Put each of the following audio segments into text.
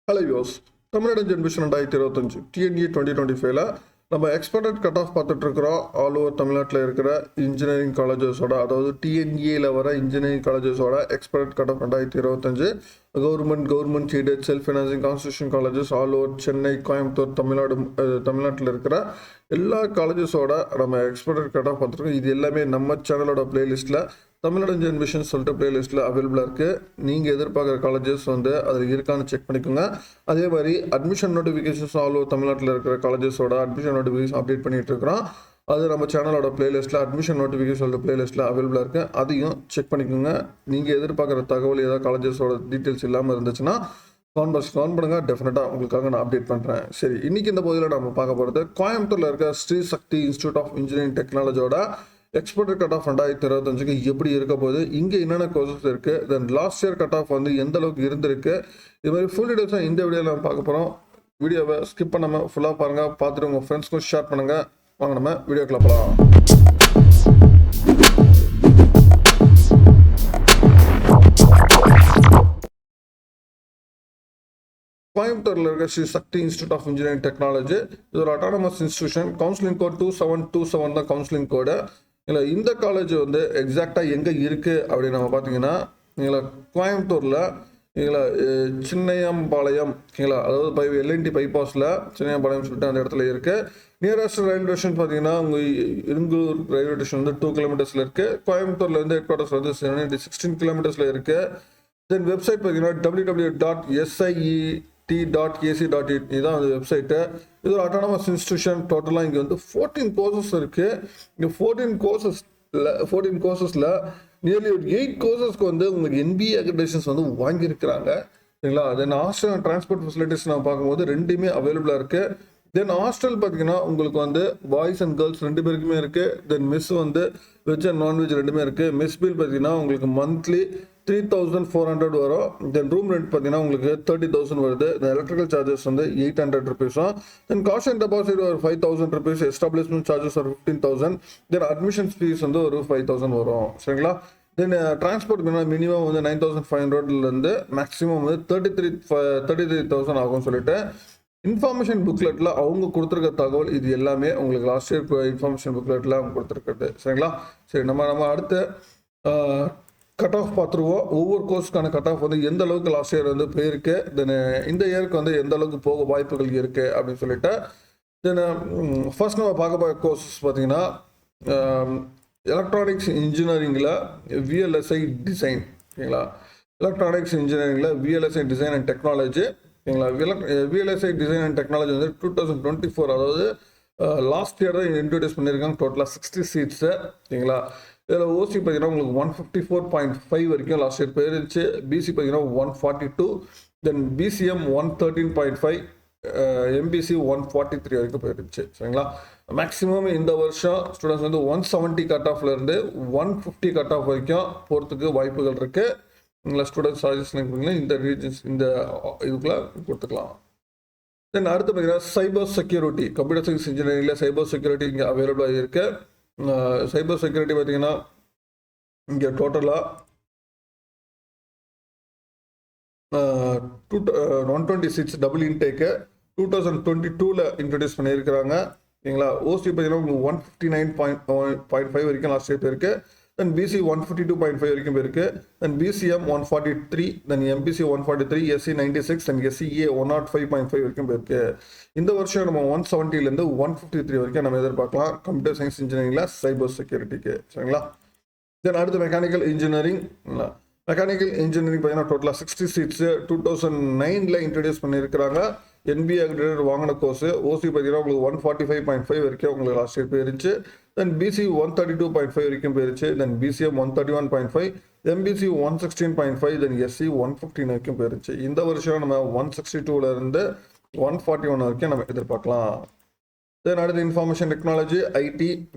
Hello viewers, Tamil Nadu generation 2025 TNEA 2025ல நம்ம expected cut of பார்த்துட்டு இருக்கிறோம். ஆல் ஓவர் தமிழ்நாட்டில் இருக்கிற இன்ஜினியரிங் காலேஜஸோட, அதாவது டிஎன்இஏல வர இன்ஜினியரிங் காலேஜஸோட expected cut off 2025 government seated self financing constitution colleges all over Chennai, Coimbatore, தமிழ்நாட்டில் இருக்கிற எல்லா காலேஜஸோட நம்ம எக்ஸ்பெக்டட் கட் ஆஃப் பார்த்துருக்கோம். இது எல்லாமே நம்ம சேனலோட பிளேலிஸ்ட்டில் தமிழ்நாடு ஜென்ரேஷன் சொல்லிட்டு பிளேலிஸ்ட்டில் அவைலபிளாக இருக்குது. நீங்கள் எதிர்பார்க்குற காலேஜஸ் அதில் இருக்கான்னு செக் பண்ணிக்கோங்க. அதே மாதிரி அட்மிஷன் நோட்டிஃபிகேஷன்ஸ் ஆல் ஓவர் தமிழ்நாட்டில் இருக்கிற காலேஜஸோட அட்மிஷன் நோட்டிஃபிகேஷன் அப்டேட் பண்ணிகிட்டு இருக்கிறோம். அது நம்ம சேனலோட பிளேலிஸ்ட்டில் அட்மிஷன் நோட்டிஃபிகேஷன் சொல்லிட்டு பிளேலிஸ்ட்டில் அவைலபிளாக இருக்குது. அதையும் செக் பண்ணிக்கோங்க. நீங்கள் எதிர்பார்க்குற தகவல் ஏதாவது காலேஜஸோட டீட்டெயில்ஸ் இல்லாமல் இருந்துச்சுன்னா ஃபோன் பண்ணுங்கள். டெஃபினட்டாக உங்களுக்காக நான் அப்டேட் பண்ணுறேன். சரி, இன்றைக்கி இந்த பகுதியில் நம்ம பார்க்க போகிறது கோயம்புத்தூரில் இருக்க Sri Sakthi institute of engineering டெக்னாலஜியோட எக்ஸ்பெக்டட் கட் ஆஃப் 2025 எப்படி இருக்க போகுது, இங்கே என்னென்ன கோர்சஸ் இருக்குது, then last year cut off எந்த அளவுக்கு இருந்திருக்கு, இது மாதிரி ஃபுல் டீடைல்ஸாக இந்த வீடியோவில் நம்ம பார்க்க போகிறோம். வீடியோவை ஸ்கிப் பண்ணாமல் ஃபுல்லாக பாருங்கள். பார்த்துட்டு உங்கள் ஃப்ரெண்ட்ஸ்க்கும் ஷேர் பண்ணுங்கள். வாங்க நம்ம வீடியோக்குள்ள போகலாம். கோயம்புத்தூரில் இருக்க Sri Sakthi institute of engineering technology, இது ஒரு அட்டானமஸ் இன்ஸ்டியூஷன். கவுன்சிலிங் கோட் 2727 தான் கவுன்சிலிங் கோடு. இல்லை, இந்த காலேஜ் எக்ஸாக்டாக எங்கே இருக்குது அப்படின்னு நம்ம பார்த்தீங்கன்னா, கோயம்புத்தூரில் சின்னையம்பாளையம், அதாவது எல்என்டி பைபாஸில் சின்னையம்பாளையம் சொல்லிட்டு அந்த இடத்துல இருக்குது. நியரஸ்ட் ரயில்வே ஸ்டேஷன் பார்த்தீங்கன்னா உங்கள் இருங்கூர் ரயில்வே ஸ்டேஷன் 2 கிலோமீட்டர்ஸில் இருக்குது. கோயம்புத்தூர்லேருந்து ஹெட் குவார்ட்டர்ஸ் 16 கிலோமீட்டர்ஸில் இருக்குது. தென் வெப்சைட் பார்த்தீங்கன்னா www.siet.ac.in இதுதான் அந்த வெப்சைட்டு. இது ஒரு அட்டானமஸ் இன்ஸ்டியூஷன். டோட்டலாக இங்கே 14 கோர்சஸ் இருக்குது. இங்கே 14 கோர்சஸில் நியர்லி ஒரு 8 கோர்சஸ்க்கு உங்களுக்கு NBA அக்ரிடேஷன்ஸ் வாங்கியிருக்கிறாங்க. சரிங்களா? தென் ஹாஸ்டல் அண்ட் டிரான்ஸ்போர்ட் ஃபெசிலிட்டிஸ் நம்ம பார்க்கும்போது ரெண்டுமே அவைலபிளாக இருக்குது. தென் ஹாஸ்டல் பார்த்தீங்கன்னா உங்களுக்கு பாய்ஸ் அண்ட் கேர்ள்ஸ் 2 பேருக்குமே இருக்குது. தென் மெஸ் வெஜ் அண்ட் நான்வெஜ் ரெண்டுமே இருக்குது. மெஸ் பில் பார்த்தீங்கன்னா உங்களுக்கு மந்த்லி 3400 வரும். தென் ரூம் ரெண்ட் பார்த்தீங்கன்னா உங்களுக்கு 30,000 வருது. எலக்ட்ரிக்கல் சார்ஜஸ் 800 ருபீஸும். தென் காஸ்ட் அண்ட் டெபாசிட் ஒரு 5,000 ருபீஸ். எஸ்டாப்ளிஷ்மெண்ட் சார்ஜஸ் ஒரு 15,000. தென் அட்மிஷன் ஃபீஸ் ஒரு 5,000 வரும். சரிங்களா? தென் டிரான்ஸ்போர்ட் மினிமம் 9,500லேருந்து மேக்ஸிமம் 33,000 ஆகும் சொல்லிட்டு இன்ஃபர்மேஷன் புக்லெட்டில் அவங்க கொடுத்துருக்க தகவல் இது எல்லாமே உங்களுக்கு லாஸ்ட் இயர் இன்ஃபர்மேஷன் புக்லெட்டில் அவங்க கொடுத்துருக்குறது. சரிங்களா? சரி, நம்ம அடுத்த கட் ஆஃப் பார்த்துருவோம். ஒவ்வொரு கோர்ஸுக்கான கட் ஆஃப் எந்த அளவுக்கு லாஸ்ட் இயர் போயிருக்கு, தென் இந்த இயருக்கு எந்த அளவுக்கு போக வாய்ப்புகள் இருக்குது அப்படின்னு சொல்லிட்டு. தென் ஃபர்ஸ்ட் நம்ம பார்க்க போகிற கோர்சஸ் பார்த்தீங்கன்னா எலக்ட்ரானிக்ஸ் இன்ஜினியரிங்கில் VLSI டிசைன். ஓகேங்களா? எலக்ட்ரானிக்ஸ் இன்ஜினியரிங்கில் VLSI டிசைன் அண்ட் டெக்னாலஜி. ஓகேங்களா? VLSI டிசைன் அண்ட் டெக்னாலஜி 2024, அதாவது லாஸ்ட் இயர் தான் இன்ட்ரடியூஸ் பண்ணியிருக்காங்க. டோட்டலாக 60 சீட்ஸு. ஓகேங்களா? இதில் ஓசி பார்த்தீங்கன்னா உங்களுக்கு 154.5 வரைக்கும் லாஸ்ட் இயர் போயிருந்துச்சு. பிசி பார்த்தீங்கன்னா 142, தென் BCM 113.5, MBC 143 வரைக்கும் போயிருந்துச்சு. சரிங்களா? மேக்ஸிமம் இந்த வருஷம் ஸ்டூடெண்ட்ஸ் 170 கட் ஆஃப்லேருந்து 150 கட் ஆஃப் வரைக்கும் போகிறதுக்கு வாய்ப்புகள் இருக்குது. ஸ்டூடெண்ட்ஸ் சஜஷன் இந்த ரீஜன்ஸ் இந்த இதுக்குள்ளே கொடுத்துக்கலாம். தென் அடுத்து பார்த்தீங்கன்னா சைபர் செக்யூரிட்டி, கம்ப்யூட்டர் சயின்ஸ் இன்ஜினியரிங்கில் சைபர் செக்யூரிட்டி இங்கே அவைலபிளாக இருக்குது. சைபர் செக்யூரிட்டி பார்த்தீங்கன்னா இங்கே டோட்டலாக 126 டபுள் இன்டேக்கு 2022 இன்ட்ரடியூஸ் பண்ணியிருக்கிறாங்க. ஓகேங்களா? ஓசி பார்த்தீங்கன்னா உங்களுக்கு 159.5 வரைக்கும் லாஸ்ட் இயர் போயிருக்கு. தென் BC 152.5 வரைக்கும் போயிருக்கு. தென் BCM 143, தென் MBC 143, SC 96, தென் SCA 105.5 வரைக்கும் போயிருக்கு. இந்த வருஷம் நம்ம 170லேருந்து 153 வரைக்கும் நம்ம எதிர்பார்க்கலாம் கம்ப்யூட்டர் சயின்ஸ் இன்ஜினியரிங்கில் சைபர் செக்யூரிட்டிக்கு. சரிங்களா? தென் அடுத்து மெக்கானிக்கல் இன்ஜினியரிங். பார்த்தீங்கன்னா டோட்டலாக 60 சீட்ஸு 2009 இன்ட்ரடியூஸ் பண்ணியிருக்கிறாங்க. NBA அக்ரிடேட் வாங்கின கோர்ஸு. ஓசி பார்த்தீங்கன்னா உங்களுக்கு 145.5 வரைக்கும் உங்களுக்கு லாஸ்ட் இயர் போயிருச்சு. தென் BC 132.5 வரைக்கும் போயிருச்சு. தென் BCM 131.5, MBC 116.5, தென் SC 115 வரைக்கும் போயிருச்சு. இந்த வருஷம் நம்ம 162லேருந்து 141 வரைக்கும் நம்ம எதிர்பார்க்கலாம். தென் அடுத்து இன்ஃபர்மேஷன் டெக்னாலஜி ஐடி.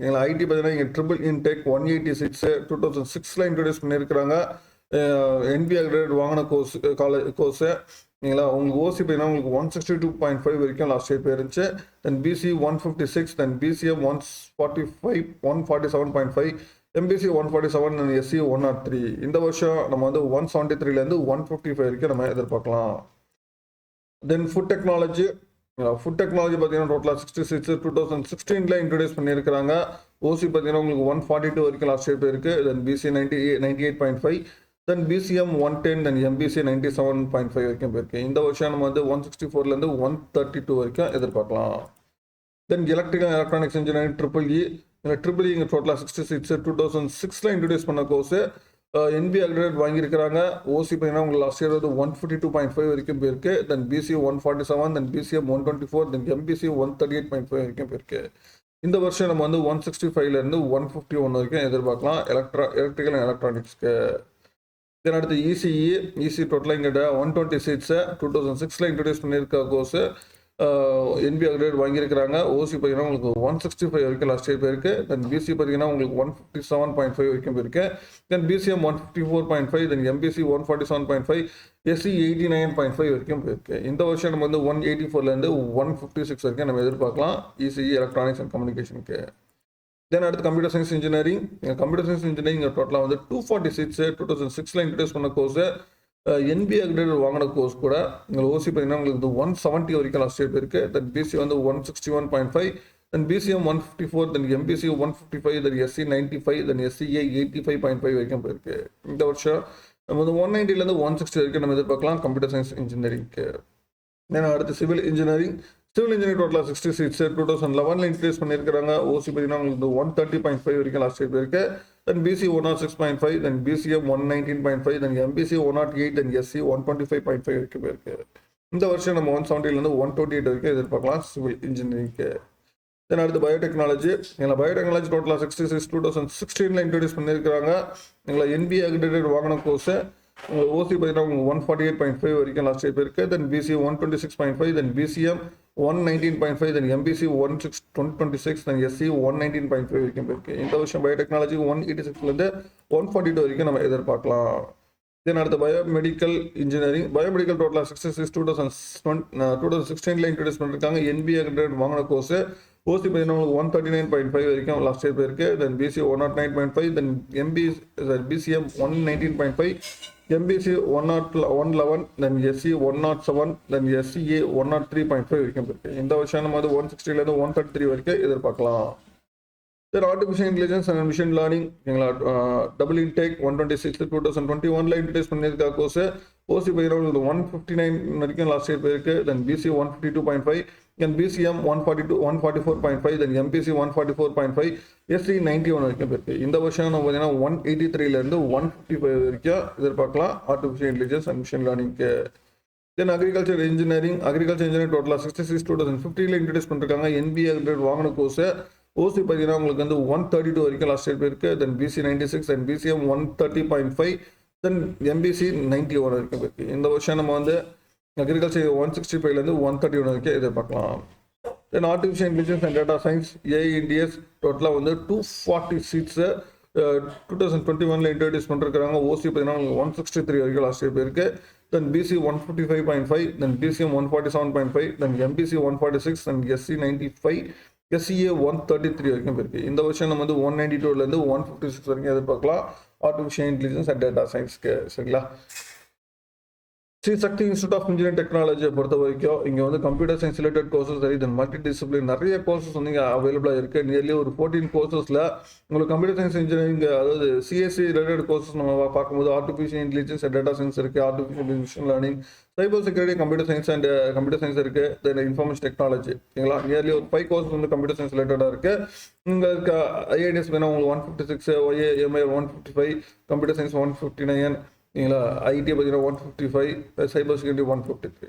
ஐடி பார்த்தீங்கன்னா இங்கே ட்ரிபிள் இன்டேக் 180 சீட்ஸு 2006 இன்ட்ரடியூஸ் பண்ணியிருக்கிறாங்க. NBA அக்ரிடேட் வாங்கின கோர்ஸு. உங்களுக்கு ஓசி பார்த்தீங்கன்னா உங்களுக்கு 162.5 வரைக்கும் last year போயிருந்துச்சு. Then BC 156, then BCM 147.5, MBC 147 and SC 103. இந்த வருஷம் நம்ம 173லேருந்து 155 வரைக்கும் நம்ம எதிர்பார்க்கலாம். தென் ஃபுட் டெக்னாலஜி பார்த்தீங்கன்னா டோட்டலாக 66 2016 இன்ட்ரடியூஸ் பண்ணியிருக்கிறாங்க. ஓசி பார்த்தீங்கன்னா உங்களுக்கு 142 வரைக்கும் லாஸ்ட் இயர் போயிருக்கு. Then BC 98.5, then BCM 110, then MBC 97.5 வரைக்கும் போயிருக்கு. இந்த வருஷம் நம்ம வந்து 164 132 வரைக்கும் எதிர்பார்க்கலாம். தென் எலக்ட்ரிக்கல் எலக்ட்ரானிக்ஸ் இன்ஜினியரிங் ட்ரிபிள் இங்கே டோட்டலாக 66 2006 இன்ட்ரடியூஸ் பண்ண கோர்ஸ். என்பி அக்ரிடேட் வாங்கியிருக்கிறாங்க. ஓசி பார்த்தீங்கன்னா உங்களுக்கு லாஸ்ட் இயர் வந்து 142.5 வரைக்கும் போயிருக்கு. Then BC 147, then BCM 124, then MBC 138.5 வரைக்கும் போயிருக்கு. இந்த வருஷம் நம்ம வந்து 165 151 வரைக்கும் எதிர்பார்க்கலாம் எலக்ட்ரிக்கல் எலக்ட்ரானிக்ஸ்க்கு. தென் அடுத்து இசி டோட்டலாக இங்கே 120 சீட்ஸ் 2006 இன்ட்ரடியூஸ் பண்ணியிருக்க கோர்ஸ். என்பி அக்ரேட் வாங்கியிருக்கிறாங்க. ஓசி பார்த்தீங்கன்னா உங்களுக்கு 165 வரைக்கும் லாஸ்ட் இயர் போயிருக்கு. தென் பிசி பார்த்தீங்கன்னா உங்களுக்கு 157.5 வரைக்கும் போயிருக்கு. Then BCM 154.5, then MBC 147.5, SC 89.5 வரைக்கும் போயிருக்கு. இந்த வருஷம் நம்ம வந்து 184 156 வரைக்கும் நம்ம எதிர்பார்க்கலாம் இசிஇ எலக்ட்ரானிக்ஸ் அண்ட் கம்யூனிகேஷனுக்கு. தென் அடுத்து கம்ப்யூட்டர் சயின்ஸ் இன்ஜினியரிங் டோட்டலாக வந்து 240 சீட்ஸ் 2006 இன்ட்ரடியூஸ் பண்ண கோர்ஸ். என்பி அக்ரேட் வாங்கின கோர்ஸ் கூட உங்களுக்கு ஓசி பார்த்தீங்கன்னா உங்களுக்கு 170 வரைக்கும் லாஸ்ட் இயர் போயிருக்கு. தென் பிசி வந்து 161.5, then BCM 154, then MBC 155, then SC 95, then SCA 85.5 வரைக்கும் போயிருக்கு. இந்த வருஷம் நம்ம வந்து 190 160 வரைக்கும் நம்ம எதிர்பார்க்கலாம் கம்ப்யூட்டர் சயின்ஸ் இன்ஜினியரிங்க்கு. ஏன்னா அடுத்து சிவில் இன்ஜினியரிங் டோட்டலாக 60 சீட்ஸ் 2011 இன்ட்ரடியூஸ் பண்ணியிருக்கிறாங்க. ஓசி பார்த்தீங்கன்னா உங்களுக்கு 130.5 வரைக்கும் லாஸ்ட் இயர் போயிருக்கு. Then BC 106.5, then BCM 119.5, then MBC 108, then SC 125.5 வரைக்கும் போயிருக்கு. இந்த வருஷம் நம்ம 170 128 வரைக்கும் எதிர்பார்க்கலாம் சிவில் இன்ஜினியரிங்க்கு. தென் அடுத்து பயோடெக்னாலஜி டோட்டலாக 66 2016 இன்ட்ரடியூஸ் பண்ணியிருக்கிறாங்க. எங்களை என்பி அக்ரிடேட் வாங்கின கோர்ஸ். ஓசி பார்த்தீங்கன்னா உங்களுக்கு 148.5 வரைக்கும் லாஸ்ட் இயர் போயிருக்கு. Then BC 126.5, then BCM 119.5, then MBC 126, then SC 119.5 வரைக்கும் போயிருக்கு. இந்த வருஷம் பயோடெக்னாலஜி 186 142 வரைக்கும் நம்ம எதிர்பார்க்கலாம். தென் அடுத்து பயோமெடிக்கல் இன்ஜினியரிங் டோட்டலாக 66 2016 இன்ட்ரடியூஸ் பண்ணியிருக்காங்க. என்பி அக்ரிடேட் வாங்கின கோர்ஸ். ஓசி பார்த்தீங்கன்னா 139.5 வரைக்கும் லாஸ்ட் இயர் போயிருக்கு. Then BC 109.5, then BCM 119.5, MBC 111, then SC 107, then SCA 103.5 வரைக்கும் போயிருக்கு. இந்த வருஷம் நம்ம வந்து 160 133 வரைக்கும் எதிர்பார்க்கலாம். Then artificial intelligence and machine learning double intake 126 2021 introduce பண்ணியிருக்க கோர்ஸ். ஓசி பார்த்தீங்கன்னா 159 வரைக்கும் லாஸ்ட் இயர் போயிருக்கு. Then BC 152.5, then BCM 144.5, then MBC 144.5, SC 91 வரைக்கும் போயிருக்கு. இந்த வருஷம் நம்ம பார்த்தீங்கன்னா 183 155 வரைக்கும் எதிர்பார்க்கலாம் ஆர்டிஃபிஷியல் இன்டெலிஜென்ஸ் அண்ட் மிஷின் லேர்னிங்க்கு. தென் அக்ரிகல்ச்சர் இன்ஜினியரிங் டோட்டலாக 66 2015 இன்ட்ரடியூஸ் பண்ணிருக்காங்க. என்பி அக்ரிடேட் வாங்கின கோர்ஸ். ஓசி பார்த்தீங்கன்னா உங்களுக்கு வந்து 132 வரைக்கும் லாஸ்ட் இயர் போயிருக்கு. Then BC 96, then BCM 130.5, then MBC 91 வரைக்கும் போயிருக்கு. இந்த வருஷம் நம்ம வந்து அக்ரிகல்ச்சர் 165 131 வரைக்கும் எதிர்பார்க்கலாம். Then artificial intelligence and data science ஏஐஎன்டிஎஸ் டோட்டலாக வந்து 240 சீட்ஸ் 2021 இன்ட்ரடியூஸ் பண்ணிருக்காங்க. ஓசி பார்த்தீங்கன்னா 163 வரைக்கும் லாஸ்ட் இயர் போயிருக்கு. Then BC 155.5, then BCM 147.5, then MBC 146, then SC 95, SCA 133 வரைக்கும் போயிருக்கு. இந்த வருஷம் நம்ம வந்து 192 156 வரைக்கும் எதிர்பார்க்கலாம் ஆர்டிஃபிஷியல் இன்டெலிஜென்ஸ் அண்ட் டேட்டா சயின்ஸ்க்கு. சரிங்களா. சக்தி இன்ஸ்டியூட் ஆஃப் இன்ஜினியரிங் டெக்னாலஜியை பொறுத்த வரைக்கும் இங்கே வந்து கம்ப்யூட்டர் சயின்ஸ் ரிலேட்டட் கோர்சஸ் சரி, தென் மல்டி டிசிப்ளின் நிறைய கோர்சஸ் வந்து இங்கே அவைலபிளாக இருக்குது. நியர்லி ஒரு 14 கோர்சஸில் உங்களுக்கு கம்ப்யூட்டர் சயின்ஸ் இன்ஜினியரிங் அதாவது சிஎஸ்சி ரிலேட்டட் கோர்சஸ் நம்ம பார்க்கும்போது artificial intelligence and data science இருக்குது, artificial machine learning, cyber security, computer science and computer science இருக்குது, தென் இன்ஃபர்மேஷன் டெக்னாலஜி. சரிங்களா. நியர்லி ஒரு 5 கோர்சஸ் வந்து கம்ப்யூட்டர் சயின்ஸ் ரிலேட்டடாக இருக்குது. உங்களுக்கு ஐஐடிஎஸ் வேணால் உங்களுக்கு 156, ஒய்ஏஎம்ஐ 155, கம்ப்யூட்டர் சயின்ஸ் 159, சரிங்களா. ஐடி பார்த்தீங்கன்னா 155, சைபர் செக்யூரிட்டி 153.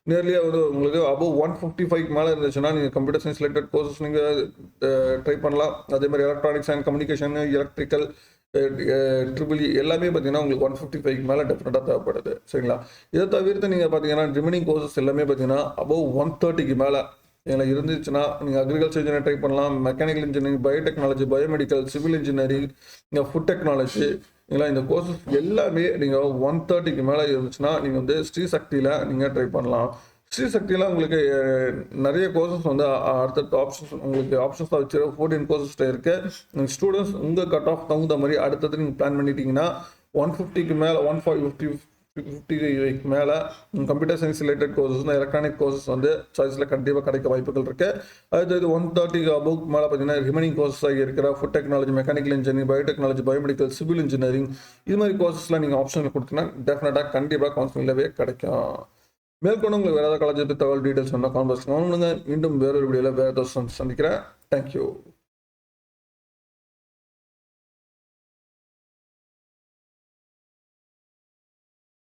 நியர்லியாக வந்து உங்களுக்கு அபவ் 155 மேலே இருந்துச்சுன்னா நீங்கள் கம்ப்யூட்டர் சயின்ஸ் ரிலேட்டட் கோர்சஸ் நீங்கள் ட்ரை பண்ணலாம். அதே மாதிரி electronics and communication, electrical, triple எல்லாமே பார்த்தீங்கன்னா உங்களுக்கு 155 மேலே டெஃபினட்டாக தேவைப்படுது. சரிங்களா. இதை தவிர்த்து நீங்கள் பார்த்தீங்கன்னா ரிமைனிங் கோர்சஸ் எல்லாமே பார்த்தீங்கன்னா அபவ் 130 மேலே எங்களை இருந்துச்சுன்னா நீங்கள் அக்ரிகல்ச்சர் இன்ஜினியர் ட்ரை பண்ணலாம், mechanical engineering, biotechnology, biomedical, civil engineering, food technology, இல்லைங்களா. இந்த கோர்சஸ் எல்லாமே நீங்கள் 130 மேலே இருந்துச்சுன்னா நீங்கள் வந்து ஸ்ரீசக்தியில் நீங்கள் ட்ரை பண்ணலாம். ஸ்ரீசக்தியில் உங்களுக்கு நிறைய கோர்சஸ் வந்து அடுத்தடுத்த உங்களுக்கு ஆப்ஷன்ஸாக வச்சு 14 கோர்சஸ் இருக்குது. ஸ்டூடெண்ட்ஸ் உங்கள் கட் ஆஃப் தகுந்த மாதிரி அடுத்தது நீங்கள் பிளான் பண்ணிட்டீங்கன்னா 150 மேலே 150 50 மேலே computer science related courses electronic courses வந்து சாய்ஸில் கண்டிப்பாக கிடைக்க வாய்ப்புகள் இருக்குது. அடுத்தது 130 அபோவ் மேலே பார்த்தீங்கன்னா ரிமைனிங் கோர்சஸ் இருக்கிற food technology, mechanical engineering, biotechnology, biomedical, civil engineering இது மாதிரி கோர்சஸ்லாம் நீங்கள் ஆப்ஷனில் கொடுத்தீங்கன்னா டெஃபினட்டாக கண்டிப்பாக கவுன்சிலிங்லவே கிடைக்கும். மேற்கொண்டு உங்களுக்கு வேறு ஏதாவது காலேஜ் பற்றி தகவல் டீட்டெயில்ஸ் வந்தால் கான்வர்ஸ் பண்ணுங்க. மீண்டும் வேறொரு வீடியோவில் வேறு ஏதாவது சந்திக்கிறேன். தேங்க்யூ.